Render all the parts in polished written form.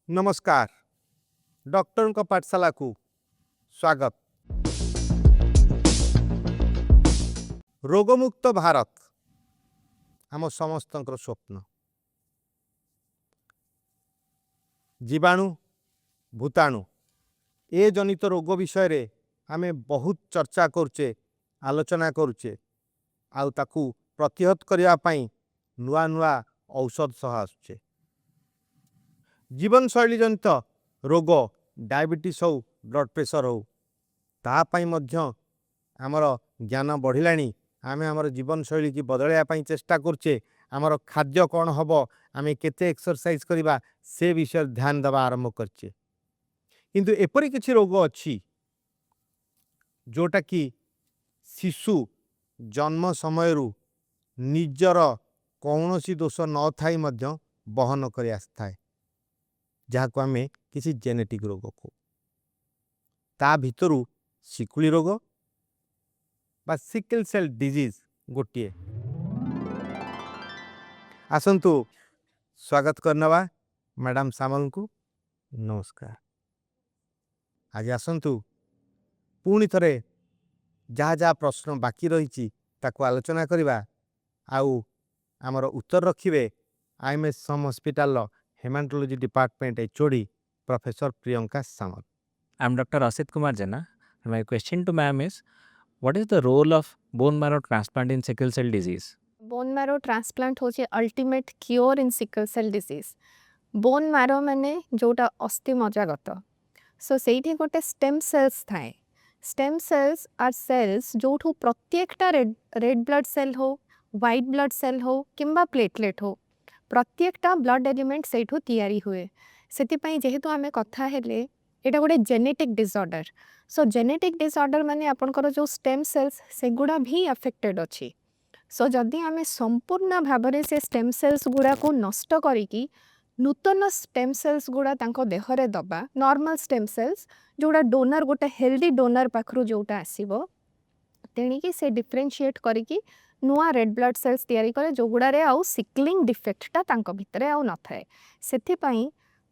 नमस्कार। डॉक्टर को पाठशाला को स्वागत। रोगमुक्त भारत आम समस्त स्वप्न। जीवाणु भूताणु ए जनित रोग विषय रे आमे बहुत चर्चा करुचे आलोचना करुचे आउ ताकू प्रतिहत करिया पई नुआ नुआ औषध सह आसुचे। जीवन शैली जनित रोग डायबिटीज हो ब्लड प्रेशर हो ता पई मध्य आमर ज्ञान बढ़िलानी। आमे आमर जीवन शैली की बदलया पई चेष्टा करचे। आमर खाद्य कौन हबो आमे केते एक्सरसाइज करिबा से विषय ध्यान दबा आरंभ करचे। किंतु एपरि किछि रोग अछि जोटा कि शिशु जन्म समयरु निजर कौनसी दोष न थाई मध्य बहन करि आस्थाय जहा को आमे किछि जेनेटिक रोग को ता भितरु सिकुली रोग बा सिकल सेल डिजीज गोटिए। आसंतु स्वागत करनवा मैडम सामल को। नमस्कार। आज आसंतु पुणी थरे जहाँ जहाँ प्रश्न बाकी रही ताको आलोचना करिबा आउ आमर उत्तर रखिबे IMS hospital hematology department HOD professor Priyanka Samal. I'm Dr. Asit Kumar Jana. My question to ma'am is, what is the role of bone marrow transplant in sickle cell disease? Bone marrow transplant होची ultimate cure in sickle cell disease. Bone marrow माने जोटा अस्थि मज्जागत सो सेठी गोटे stem cells थाए। Stem cells आर सेल्स जोठू प्रत्येकटा रेड ब्लड सेल हो व्हाइट ब्लड सेल हो किंबा प्लेटलेट हो प्रत्येकटा ब्लड एलिमेंट सेठू तैयारी हुए। सेतिपई जेहेतु आमे कथा हेले एटा गोटे जेनेटिक डिसऑर्डर। सो जेनेटिक डिसऑर्डर माने आपनकर जो स्टेम सेल्स सेगुडा भी अफेक्टेड अछि। सो जदि आमे संपूर्ण भावरे से स्टेम सेल्स गुड़ा को नष्ट करिकी नूतन स्टेम सेल्स गुड़ा तांको देहरे दबा नॉर्मल स्टेम सेल्स जोड़ा डोनर गोटे हेल्दी डोनर पाखरु जोटा आसीबो तेणिकी से डिफरेंशिएट करिकी नुआ रेड ब्लड सेल्स तैयारी करे जोगुड़ारे आउ सिकलिंग डिफेक्टटा तांको भितरे आउ न थाए। सेथिपई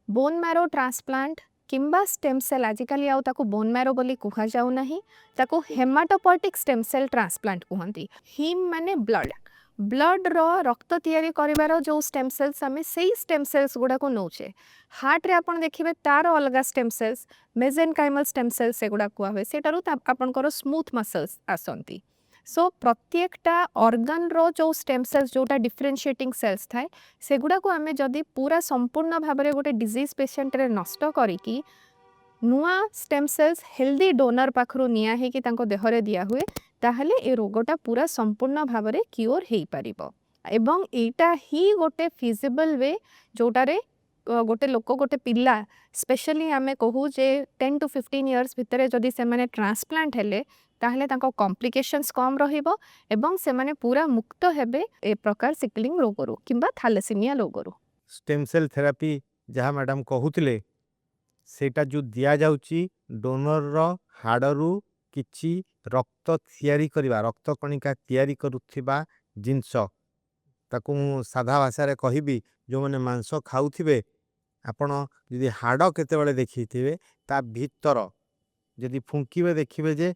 बोन मैरो ट्रांसप्लांट किंबा स्टेम सेल आजिकली आउ ताको बोन मैरो बोली कुहा जाउ नाही ताको हेमाटोपोएटिक स्टेम सेल ट्रांसप्लांट कुहंती। हिम माने ब्लड ब्लड रो रक्त तैयारी करिवार जो स्टेम सेल्स आमे सेही स्टेम सेल्स गुडा को नौचे। हार्ट रे आपण देखिबे तार अलगा stem cells mesenchymal stem cells सेगुडा कुआ होय सेटारु आपणकर स्मूथ मसल्स आसंती। सो प्रत्येकटा ऑर्गन रो जो स्टेम सेल्स जोटा डिफरेंशिएटिंग सेल्स थाए सेगुडा को आमे जदि पूरा संपूर्ण भाबरे गोटे डिजीज पेशेंट रे नष्ट करिकी नुआ स्टेम सेल्स हेल्दी डोनर पाखरु निया हे कि तांको देहरे दिया हुए ताहले ए रोगटा पूरा संपूर्ण भाबरे क्योर हेई परिबो। एवं एटा ही गोटे फिजिबल वे जोटारे गोटे लोक गोटे पिल्ला स्पेशली आमे कहू जे 10 to 15 इयर्स भितरे जदि से माने ट्रांसप्लांट हेले ताहले तांको कॉम्प्लिकेशंस कम रहिबो एवं से माने पूरा मुक्त हेबे ए प्रकार सिकलिंग रोगरु किंबा थैलेसीमिया रोगरु। स्टेम सेल थेरापी जहाँ मैडम कहूतिले सेटा जो दिया जाउची डोनर रो हाडरू किछि रक्त तैयारी करिबा रक्त कणिका तैयारी करुथिबा जिंस ताकू साधा भाषा रे कहिबी जो माने मांस खाउथिबे आपण यदि हाड केतेबेले देखिथिबे ता भीतर यदि फुंकीबे देखिबे जे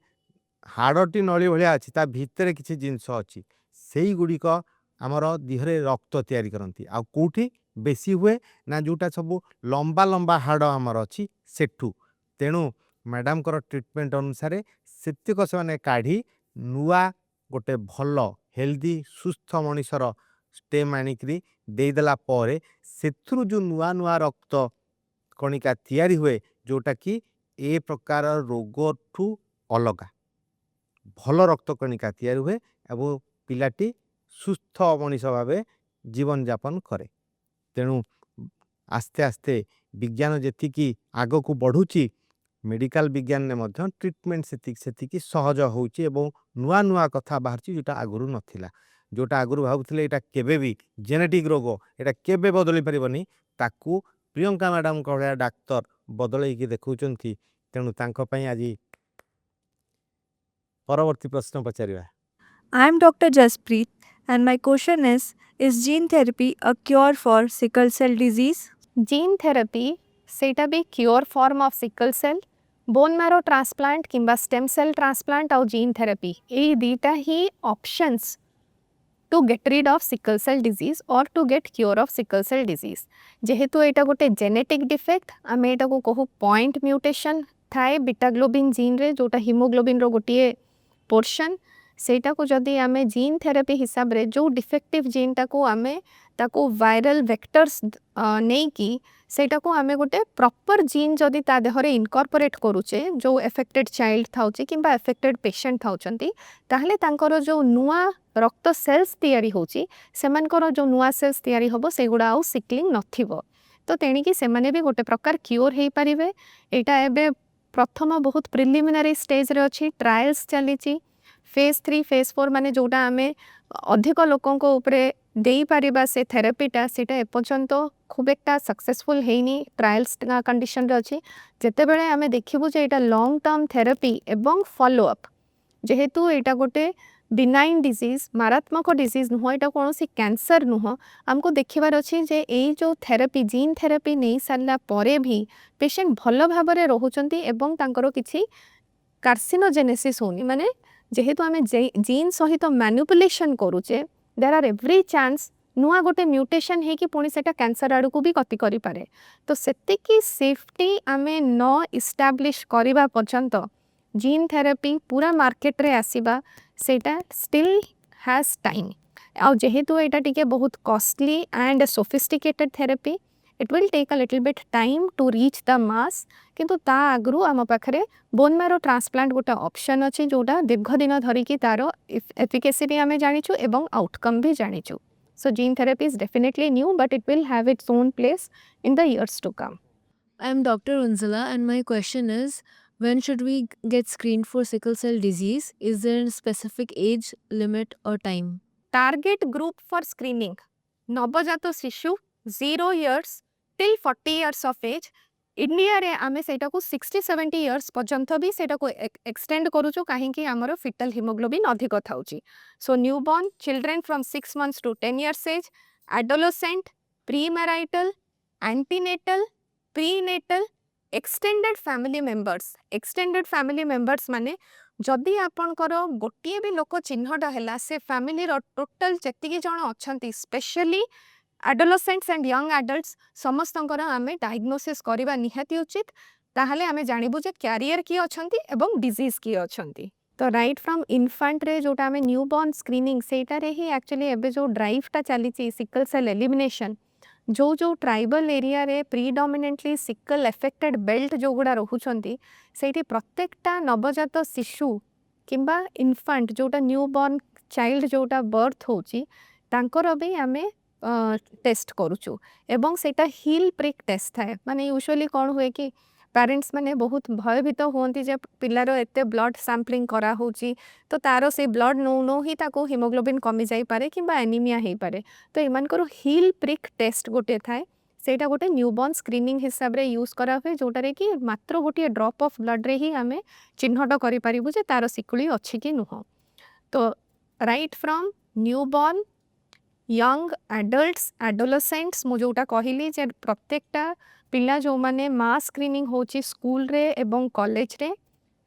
हाडटी नळी भलिया अछि ता भीतर किछि जिंस अछि सेही गुडी को आमर दिहरे रक्त तैयारी करंती आ कोठी बेसी हुए ना जोटा सब लंबा लंबा हाड आमर अछि सेठू। तेणु मैडम कर ट्रीटमेंट अनुसार सेतिक से माने काढ़ी नुआ गोटे भल हेल्दी सुस्थ मनिषर स्टेम आनिकरी देदेला परे सेथुरु जो नुआ नुआ रक्त कणिका तैयारी हुए जोटा कि ए प्रकार रोग ठू अलगा भल रक्त कणिका तैयारी हुए एवं पिलाटी सुस्थ मनिष भावे जीवन यापन करे। तेणु आस्ते आस्ते विज्ञान जेतिकी आगो को बढ़ुची मेडिकल विज्ञान ने मध्य ट्रीटमेंट सेतिकी सहज होउची एवं नुआ नुआ कथा बाहरची जोटा आगुरु नथिला। जोटा आगुरु भाबुथिले एटा केबे भी जेनेटिक रोग एटा केबे बदली परिबनी ताकू प्रियंका मैडम कहया डाक्टर बदलै कि देखौचंती। तेणु तांको पई आजी परवर्ती प्रश्न पचारिबा। I am Dr. Jaspreet and my question is gene therapy a cure for sickle cell disease? Gene therapy सेटा भी cure form of sickle cell bone marrow transplant किंबा स्टेम सेल ट्रांसप्लांट और जीन थेरेपी यही दीटा ही options to get rid of sickle cell disease और to get cure of sickle cell disease जेहेतु एटा गोटे जेनेटिक डिफेक्ट आम एटा को कहू पॉइंट म्यूटेशन थाए बीटा ग्लोबिन जीन रे जोटा हिमोग्लोबिन रो गोटे पोर्शन सेटा को जदि आमे जीन थेरेपी हिसाब रे जो डिफेक्टिव जीन टाको आमे ताको वायरल वेक्टर्स नहीं कि सेटा को आमे गोटे प्रॉपर जीन जदि ता देहरे इनकॉर्पोरेट करूचे जो एफेक्टेड चाइल्ड थाउचे किंबा एफेक्टेड पेशेंट थाउचंती ताहले तांकर जो नुआ रक्त सेल्स तैयारी होची सेमानकर जो नुआ सेल्स तैयारी होबो सेगुडा आउ सिकलिंग नथिबो तो तेणिकी सेमाने भी गोटे प्रकार क्योर हेई परिवे एटा एबे प्रथम बहुत प्रिलिमिनरी स्टेज रे अछि ट्रायल्स चलीची फेज 3 फेज 4 माने जोटा आमे अधिक लोकों को उपरे देई पारिबा से थेरेपीटा सेटा एपर्यंत खूब एकटा सक्सेसफुल हेनी ट्रायल्स कंडीशन रे अछि जेते बेले आमे देखिबु जे एटा लॉन्ग टर्म थेरेपी एवं फॉलो अप जेहेतु एटा गोटे बिनाइन डिजीज मारात्मक डिजीज नुह एटा कोनोसी कैंसर नुह हमको देखिबार अछि जे एई जो थेरेपी जीन थेरेपी नै सारला परे भी पेशेंट भलो भाबरे रहुचंती एवं तांकरो किछि कार्सिनोजेनेसिस होनी माने जेहेतु आमे जीन सहित मैनिपुलेशन करूचे देयर आर एवरी चांस नुआ गोटे म्यूटेशन है कि पुणी सेटा कैंसर आड़ को भी गति करि पारे तो सेतिकी सेफ्टी आमे न इस्टाब्लिश करिबा पर्यंत जीन थेरेपी पूरा मार्केट रे आसीबा सेटा स्टिल हैज टाइम आ जेहेतु एटा टिके बहुत costly and sophisticated therapy it will take a little bit time to reach the mass किंतु ता आगरू आम पाखरे बोन मैरो ट्रांसप्लांट गोटे ऑप्शन अच्छी जोटा दीर्घ दिन धरिकी तार एफिकेसी भी आम जाचु एवं आउटकम भी जाचु so gene therapy is definitely new but it will have its own place in the years to come. I'm Dr. Unzila, and my question is, when should we get screened for sickle cell disease? Is there a specific age limit or time? Target group for screening नवजात शिशु 0 years till 40 years of age. India रे आमे सेटा को 60-70 years पर्यंत भी सेटा को एक्सटेंड करूचु काहेकि हमर फिटल हिमोग्लोबिन अधिक थाउची so newborn children from 6 months to 10 years age adolescent premarital antenatal prenatal extended family members माने जदि आपणकर गोटे भी लोक चिन्हटा है से फैमिली रो टोटल जेतिकी जण अछंती specially adolescents and young adults समस्तंकर आमे डायग्नोसिस करिबा निहाती उचित ताहले आमे जानिबु जे कैरियर की अछंती एवं डिजीज की अछंती तो राइट फ्रॉम इन्फेंट रे जोटा आमे न्यूबॉर्न स्क्रीनिंग सेटा रे ही एक्चुअली एबे जो ड्राइव टा चलीची सिकल सेल एलिमिनेशन जो ट्राइबल एरिया रे प्रीडोमिनेंटली सिकल एफेक्टेड बेल्ट जो गुड़ा रोचंती सेठी प्रत्येकटा नवजात शिशु किंबा इन्फेंट जोटा न्यूबॉर्न चाइल्ड जोटा बर्थ होची तांकर भी आमे टेस्ट करूचु एवं सेटा हिल प्रिक टेस्ट थाए माने यूजुअली कौन हुए कि पेरेंट्स माने बहुत भयभीत होती जे पिलार एते ब्लड सैम्पलिंग करा होची तो तारो से ब्लड नो ही ताको हिमोग्लोबिन कमी जाई पारे किंबा एनीमिया हेई पारे तो एमानकर हिल प्रिक टेस्ट गोटे थाए सेटा गोटे न्यूबॉर्न स्क्रीनिंग हिसाब रे यूज करा हुए जोटा रे कि मात्र गोटे ड्रॉप ऑफ ब्लड रे ही आमे चिन्हट करि परिबु जे तारो सिकुली अछि कि नुह तो right from newborn young adults adolescents मु जोटा कहली जे प्रत्येकटा पिला जो माने मास स्क्रीनिंग होची स्कूल रे एवं कॉलेज रे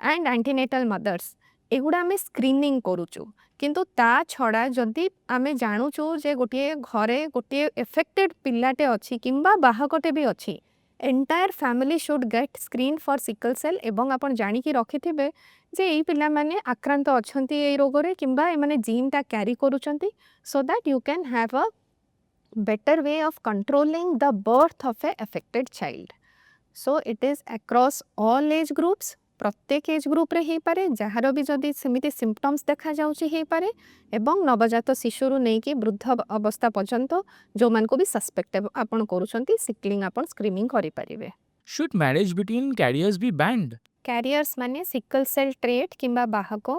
एंड एंटीनेटल मदर्स एगुड़ा आमे स्क्रीनिंग करूचु किंतु ता छड़ा जदि आमे जानुचु जे गोटे घरे गोटे एफेक्टेड पिलाटे अछि किंबा बाहकटे भी अछि entire family should get screen for sickle cell एवं आपण जानि कि रखिथिबे जे एई पिला माने आक्रांत अछंती एई रोग रे किंबा ए माने जीन ता carry करूचंती so that you can have a better way of controlling the birth of a affected child. So it is across all age groups प्रत्येक एज ग्रुप रे हेई पारे जहार भी जदि सेमिति सिम्पटम्स देखा जाउची हेई पारे एवं नवजात शिशुरु नहीं कि वृद्ध अवस्था पर्यंत जो मान को भी सस्पेक्ट आपण करूचंती सिकलिंग आपण स्क्रीनिंग करि परिबे Should marriage between carriers be banned? Carriers माने सिकल सेल ट्रेट किंबा बाहक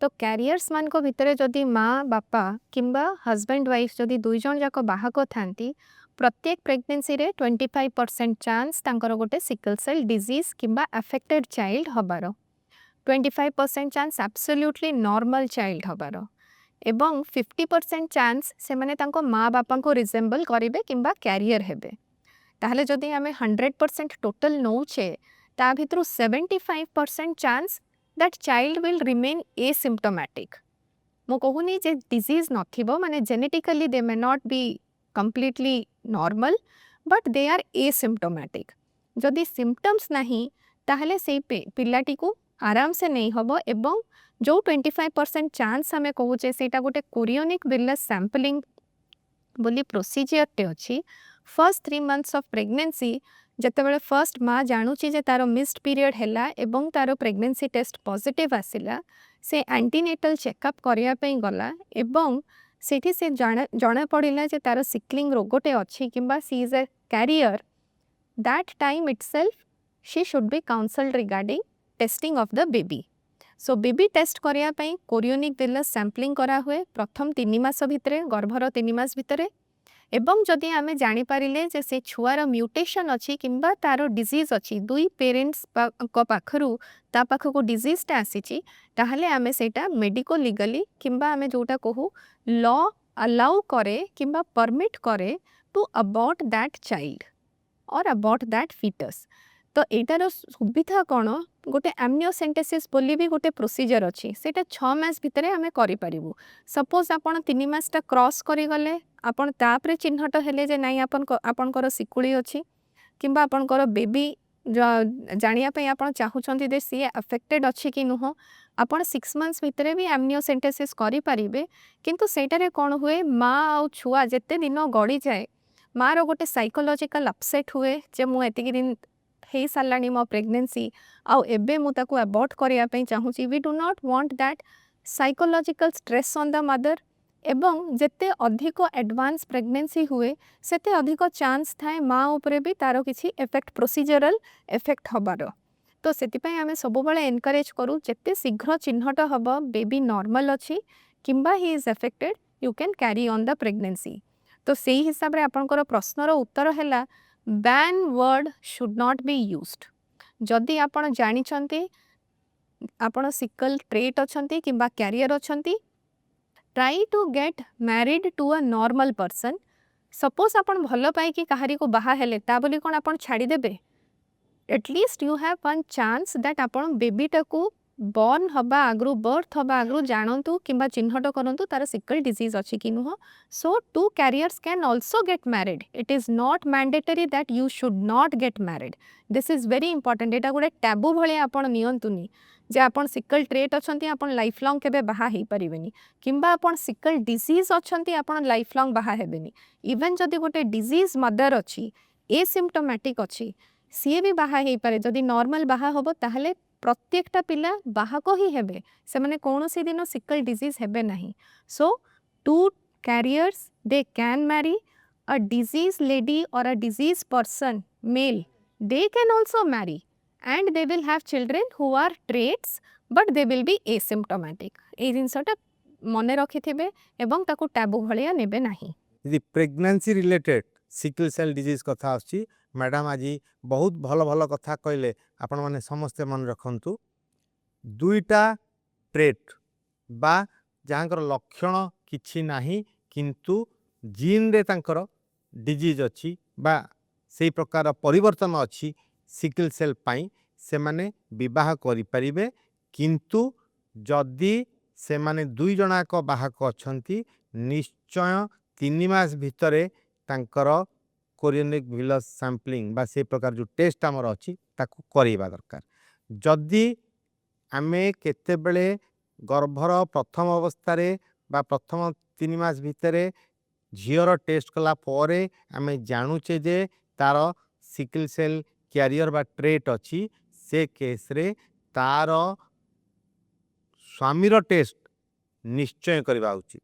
तो कैरियर्स मान को भितरे जदि माँ बापा किंबा हस्बैंड वाइफ जदि दुई जन जाक बाहक थांती प्रत्येक प्रेगनेंसी रे 25% चांस तांकर गोटे सिकल सेल डिजीज किंबा अफेक्टेड चाइल्ड हबार 25% चांस एब्सोल्युटली नॉर्मल चाइल्ड हबार एवं 50% चांस से माने तांको माँ बापा को रिजेंबल करिवे किंबा कैरियर हेबे ताहले जदि आमे 100% टोटल नौचे ता भितरु 75% chance that child will remain asymptomatic मो कहूनी जे डिजीज नथिबो माने genetically they may not be completely normal but they are asymptomatic जदि सिम्पटम्स नहीं ताहले से पिलाटी को आराम से नहीं हबो एवं जो 25% चांस आमे कहूचे सेटा गोटे कोरियोनिक विलस सैंपलिंग बोली प्रोसीजर टे अछि फर्स्ट 3 मंथ्स ऑफ प्रेगनेंसी जतेबेले फर्स्ट माँ जानुची जे तारो मिस्ड पीरियड हैला एवं तारो प्रेगनेंसी टेस्ट पॉजिटिव आसिला से एंटीनेटल चेकअप करिया पई गला एवं सेठी से जणा पड़िला जे तारो सिकलिंग रोगोटे अछि किंबा she is a carrier that time itself she should be counselled regarding testing of the baby so baby test करिया पई कोरियोनिक विलस सैंपलिंग करा हुए प्रथम 3 मास भितरे गर्भर 3 मास भितरे एवं जदि आमे जानि पारिले जे से छुआर म्यूटेशन अछि किंबा तारो डिजीज अछि दुई पेरेंट्स को पाखरु ता पाखको डिजीज ता आसीची ताहले आमे सेटा मेडिको लीगली किंबा आमे जोटा कहू लॉ अलाउ करे किंबा परमिट करे टू अबॉर्ट दैट चाइल्ड और अबॉर्ट दैट फीटस तो एटार सुविधा कौन गोटे एमनियोसेंटेसिस बोली भी गोटे प्रोसीजर अच्छी सेटा 6 मास भितरे आमे करि परिबु सपोज आपण 3 मासटा क्रॉस करि गले आपण तापरे चिन्हट हेले जे नाही आपणकर सिकुली अछि किंबा आपणकर बेबी जानिया पे आपण चाहुचंती दे सी अफेक्टेड अछि कि नुह आपण 6 मंथ्स भितरे भी एमनियोसेंटेसिस करि परिबे किंतु सेटारे कोन हुए माँ आ छुआ जेते दिन गड़ी जाए माँ रो गोटे साइकोलॉजिकल अपसेट हुए जे मु एतिक दिन हे सालानी मो प्रेगनेंसी आउ एबे मु ताको अबॉर्ट करिया पे चाहूची we do not want that psychological stress on the mother एवं जेते अधिक एडवांस प्रेगनेंसी हुए सेते अधिक चांस थाए माँ उपरे भी तारो किछि इफेक्ट प्रोसीजरल इफेक्ट हबार तो सेति पई आमे सब बेले एनकरेज करू जेते शीघ्र चिन्हट हबो बेबी नॉर्मल अछि किंबा he is affected you can carry on the pregnancy तो सेही हिसाब रे आपनकर प्रश्नर उत्तर हैला ban word should not be used जदि आपण जानि छंती आपण सिकल ट्रेट अछंती किंबा कैरियर अछंती try to get married to a normal person suppose आपण भल पाई कि कहारी को बाहा हेले ता बोली कोन आपण छाड़ी देबे at least you have one chance that आपण बेबीटा को बॉर्न हबा आगु बर्थ हबा आगु जानतु किंबा चिन्हट करंतु तार सिकल डिजीज अछि कि नुह so two carriers can also get married it is not mandatory that you should not get married this is very important एटा गोटे टैबू भले आपण नियंतुनी जे आपण सिकल ट्रेट अछंती आपण लाइफ लॉन्ग केबे बाहा हेई परिबेनी किंबा आपण सिकल डिजीज अछंती आपण लाइफ लॉन्ग बाहा हेबेनी इवन जदि गोटे डिजीज मदर अछि एसिम्प्टोमैटिक अछि सी भी बाहा हेई पारे जदि नॉर्मल बाहा होबो ताहले प्रत्येकटा पिला बाहाको ही हेबे से माने कौनसी दिन सिकल डिजीज हेबे नहीं so two carriers they can marry a disease lady or a disease person male they can also marry and they will have children who are traits but they will be asymptomatic ए जिनसटा मने रखिथिबे एवं ताको taboo भलिया नेबे नाही यदि pregnancy related sickle cell disease कथा आछि मैडम आज बहुत भल भल कथा कहले आपण माने समस्त मन रखंतु दुईटा ट्रेट बा जहाँकर लक्षण किछि नाही किंतु जीन रे तांकर डिजीज अछि बा सेही प्रकार परिवर्तन अछि सिकल सेल पाई से माने विवाह करि परिबे किंतु जदि से माने दुई जनाक बाहक अछंती निश्चय 3 मास भितरे तांकर कोरियोनिक विलस सैंपलिंग बा से प्रकार जो टेस्ट हमर अछि ताकू करिबा दरकार जदि आमे केते बेले गर्भर प्रथम अवस्था रे बा प्रथम 3 मास भितरे झियर टेस्ट कला परे आमे जानुचे जे तार सिकल सेल कैरियर बा ट्रेट अच्छी से केस रे तार स्वामीर टेस्ट निश्चय करवा उचित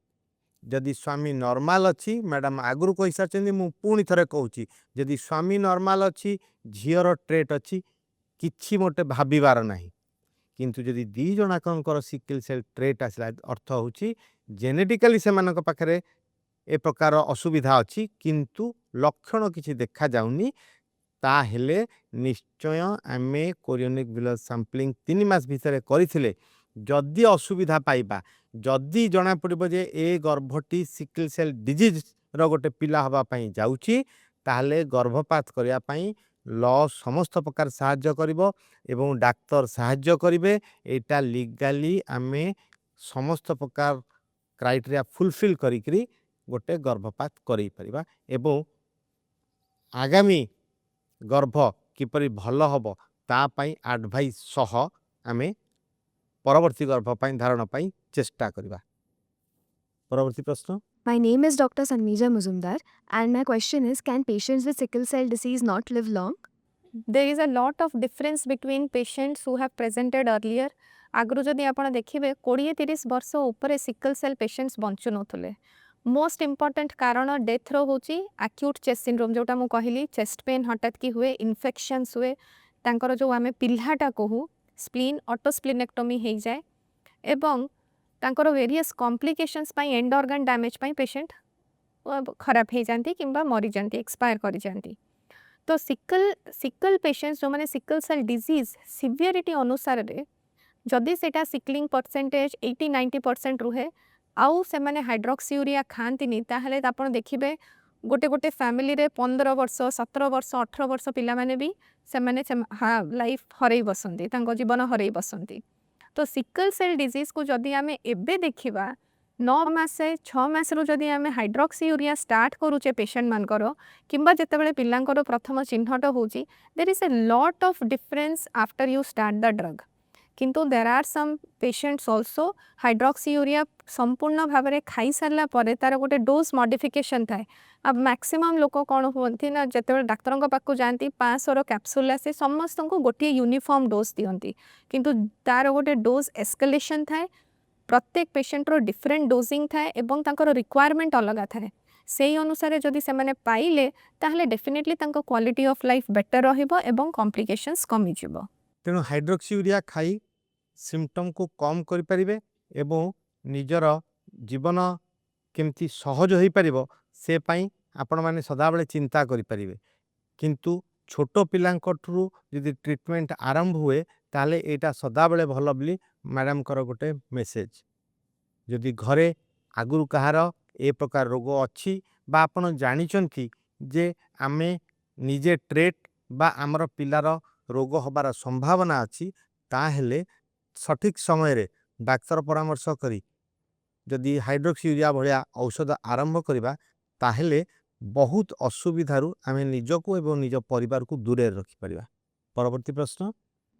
जदि स्वामी नॉर्मल अच्छी मैडम आगुरी कही सारी मु पुणी थरे कहूँ जदि स्वामी नॉर्मल अच्छी झीर ट्रेट अच्छी किछि मोटे भाबिबार नाही किंतु जदि दी जनाकर सिकल सेल ट्रेट आसला अर्थ होची जेनेटिकली से मानक पाखरे ए प्रकार असुविधा अच्छी किंतु लक्षण किछि देखा जाउनी ताहेले निश्चय आमे कोरियोनिक विलस सैंपलिंग 3 मास भितर करिथिले जदि असुविधा पाइबा जदि जना पड़िबो जे ए गर्भटी सिकल सेल डिजीज रो गोटे पिला हबा पई जाउची ताहले गर्भपात करिया पई लॉ समस्त प्रकार साहाय्य करिवो एवं डाक्तर साहाय्य करिवे एटा लीगली आमे समस्त प्रकार क्राइटेरिया फुलफिल करिकरी गोटे गर्भपात करि परिबा एवं आगामी गर्भ किपरि भल हबो ता पई एडवाइस सह आमे परवर्ती गर्भ पई धारण पई चेष्टा करिबा। परवर्ती प्रश्न। My name is Dr. Sanmija Muzumdar, and my question is, can patients with sickle cell disease not live long? There is a lot of difference between patients who have presented earlier. आगु जदि आप देखिए 20-30 वर्ष उपर sickle cell patients बंचु नथुले। Most important कारण death रो होची एक्यूट चेस्ट सिंड्रोम जोटा मु कहली चेस्ट पेन हठात की हुए इन्फेक्शंस हुए तांकर जो आमे पिल्हाटा कहू स्प्लीन ऑटोस्प्लीनेक्टोमी हो जाए एवं तांकर various complications pi and organ damage pi patient खराब हो जाती किंबा मरी जाती एक्सपायर कर जाती। तो सिकल पेशेंट्स जो मैंने सिकल सेल डिजीज सिवियरिटी अनुसार जदि सेटा सिकलिंग परसेंटेज 80-90% रुहे आउ से माने हाइड्रोक्सीयूरिया खाती ताहले आपण देखिबे गोटे गोटे फैमिली रे 15 वर्ष 17 वर्ष 18 वर्ष पिला माने भी से माने लाइफ हरई बसंती तांको जीवन हरई बसंती। तो सिकल सेल डिजीज को जदि आमे एबे देखिबा 9 मासे 6 मास रु जदि आमे हाइड्रोक्सीयूरिया स्टार्ट करूचे पेशेंट मानकर किंबा जेतेबेले पिलांकर प्रथम चिन्हट होची there is a lot of difference after you start the drug. किंतु there are some patients also hydroxyurea संपूर्ण भाव में खाई सारा पर तार गोटे डोज मॉडिफिकेशन थाए। अब मैक्सिमम लोक कौन होती ना जिते डाक्तर पाक जाती 500 कैप्सूल आसे समस्त को गोटे यूनिफॉर्म डोज दियंती किंतु तार गोटे डोज एस्केलेशन थाए प्रत्येक पेशेंटर डिफरेंट डोजिंग थाए एवं तांकर रिक्वायरमेंट अलग थाए से अनुसार जदि से माने पाइले ताहले डेफिनेटली तांको क्वालिटी ऑफ लाइफ बेटर रहिबो एवं कॉम्प्लिकेशंस कमी जिवो। तेणु हाइड्रोक्सीयूरिया खाई सिम्पटम को कम करें एवं निजर जीवन केमती सहज हो पार से पाई आपण माने सदाबले चिंता करें। किंतु छोट पिलांकठू यदि ट्रीटमेंट आरंभ हुए ताले एटा सदाबले भल बोली मैडम कर गोटे मेसेज। यदि घरे आगुरु कहार ए प्रकार रोग अच्छी बा आपण जानिचंती जे आमे निजे ट्रेट बा आमर पिलार रोग हबार संभावना अच्छी ताहेले सठिक समय रे डाक्तर परामर्श करी जदि हाइड्रोक्सीयूरिया भलिया औषध आरंभ करिबा ताहेले बहुत असुविधारु आमे निजको एवं निज परिवार को दूरे रखि परिबा। परवर्ती प्रश्न।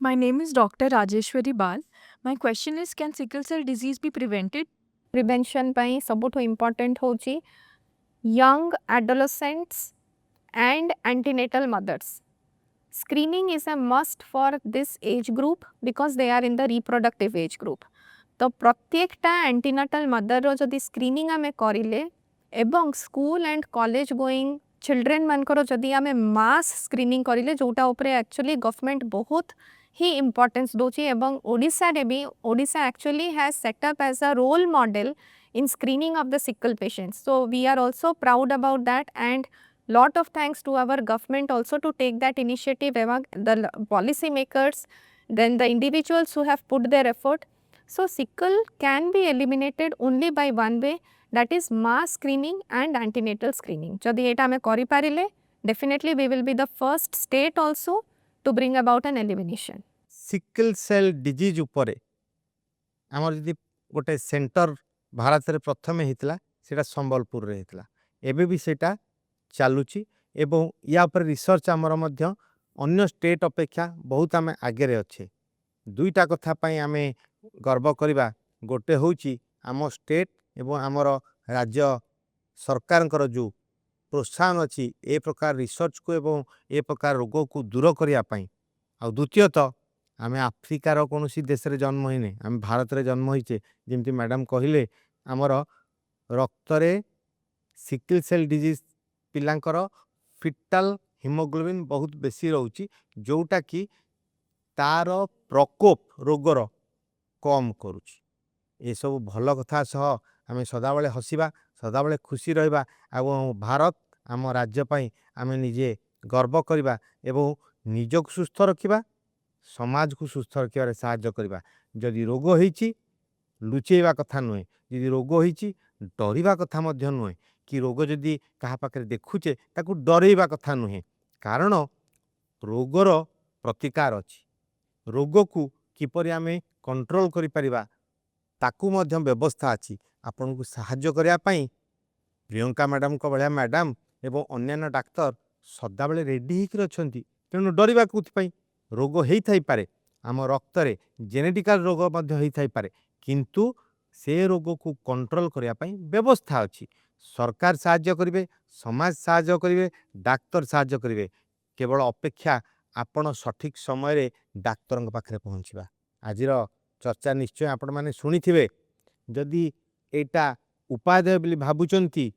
My name is Dr. Rajeshwari Bal. My question is, can sickle cell disease be prevented? Prevention पाई सबुठ इम्पोर्टेंट होची young adolescents and antenatal mothers. Screening is a must for this age group because they are in the reproductive age group. तो प्रत्येकटा एंटीनाटल mother रो जदि screening आमे करिले एवं school and college going children मानकर जदि आमे मास स्क्रीनिंग करिले जोटा उपरे एक्चुअली गवर्नमेंट बहुत ही इम्पोर्टेंस दोची एवं ओडिशा रे भी Odisha actually has set up as a role model in screening of the sickle patients. So we are also proud about that and lot of thanks to our government also to take that initiative among the policy makers, then the individuals who have put their effort. So sickle can be eliminated only by one way, that is mass screening and antenatal screening. जदि एटा हमें करि पारिले definitely we will be the first state also to bring about an elimination. Sickle cell disease उपरे आमर जदि गोटे centre Bharat रे प्रथम हितला सेटा संबलपुर रे हितला एबे भी सेटा चालुची एवं या पर रिसर्च आमर मध्य अन्य स्टेट अपेक्षा बहुत आमे आगे रे अच्छे। दुईटा कथा पाई आमे गर्व करिबा गोटे होची आम स्टेट एवं आमर राज्य सरकार जो प्रोत्साहन अच्छी ए प्रकार रिसर्च को एवं ए प्रकार रोग को दूर करिया पाई। आ द्वितीयतः आमे आफ्रिकार कौन देश रे जन्म होइने आमे भारत रे जन्म होइचे जेमती मैडम कहिले आमर रक्त रे सिकल सेल डिजीज पिलांकर फिटाल हिमोग्लोबिन बहुत बेसी रोची जोटा कि तार प्रकोप रोगर कम करुची। ये सब भल कथा सह आमे सदाबले हसिबा सदाबले खुशी रहिबा एवं भारत आम राज्य पई आमे निजे गर्व करिबा एवं निजक सुस्थ रखिबा समाज को सुस्थ रखिबारे सहायता करिबा। जदि रोग होईची लुचेबा कथा नुहे, जदि रोग होईची डरिबा कथा मध्य नुहे कि रोग जदि कहा पाखे देखुचे ताकू डरइबा कथा नुहे कारण रोगर प्रतिकार अछि रोग को किपरि आमे कंट्रोल करि परिबा ताकू मध्य व्यवस्था अछि आपन को सहाय्य करिया पई प्रियंका मैडम को बढिया मैडम एवं अन्यान्य डाक्तर सदा बेले रेडी हिकर अछंती तेणु डरिबा कुथपई रोग हेई थाई पारे आम रक्त रे जेनेटिकल रोग मध्य हेई थाई पारे किंतु से रोग को कंट्रोल करिया पई व्यवस्था अछि सरकार सहाय्य करिवे समाज सहाय्य करिवे डाक्तर सहाय्य करिवे केवल अपेक्षा आपण सठिक समय रे डाक्तर पाखरे पहुंचबा आजिर चर्चा निश्चय आपण माने सुनिथिबे जदि एटा उपाय देबे बोली भाबुचंती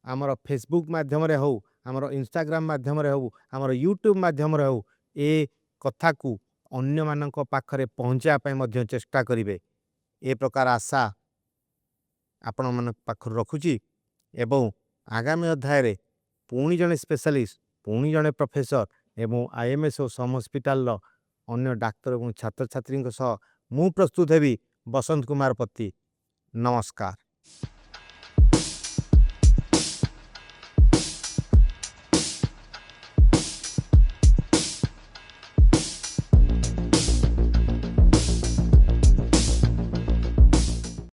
आमर फेसबुक माध्यम रे हो आमर इंस्टाग्राम माध्यम रे हो आमर यूट्यूब माध्यम रे हो ए कथा को अन्य मानक पाखरे पहुंचा पय मध्य चेष्टा करिवे ए प्रकार आशा आपण मन पाखर रखुची एवं आगामी अध्याय रे पुणी जने स्पेशलिस्ट पुणी जने प्रोफेसर एवं आईएमएस और सम हॉस्पिटल रो अन्य डाक्तर एवं छात्र छात्री सह मु प्रस्तुत हेबी बसंत कुमार पति नमस्कार।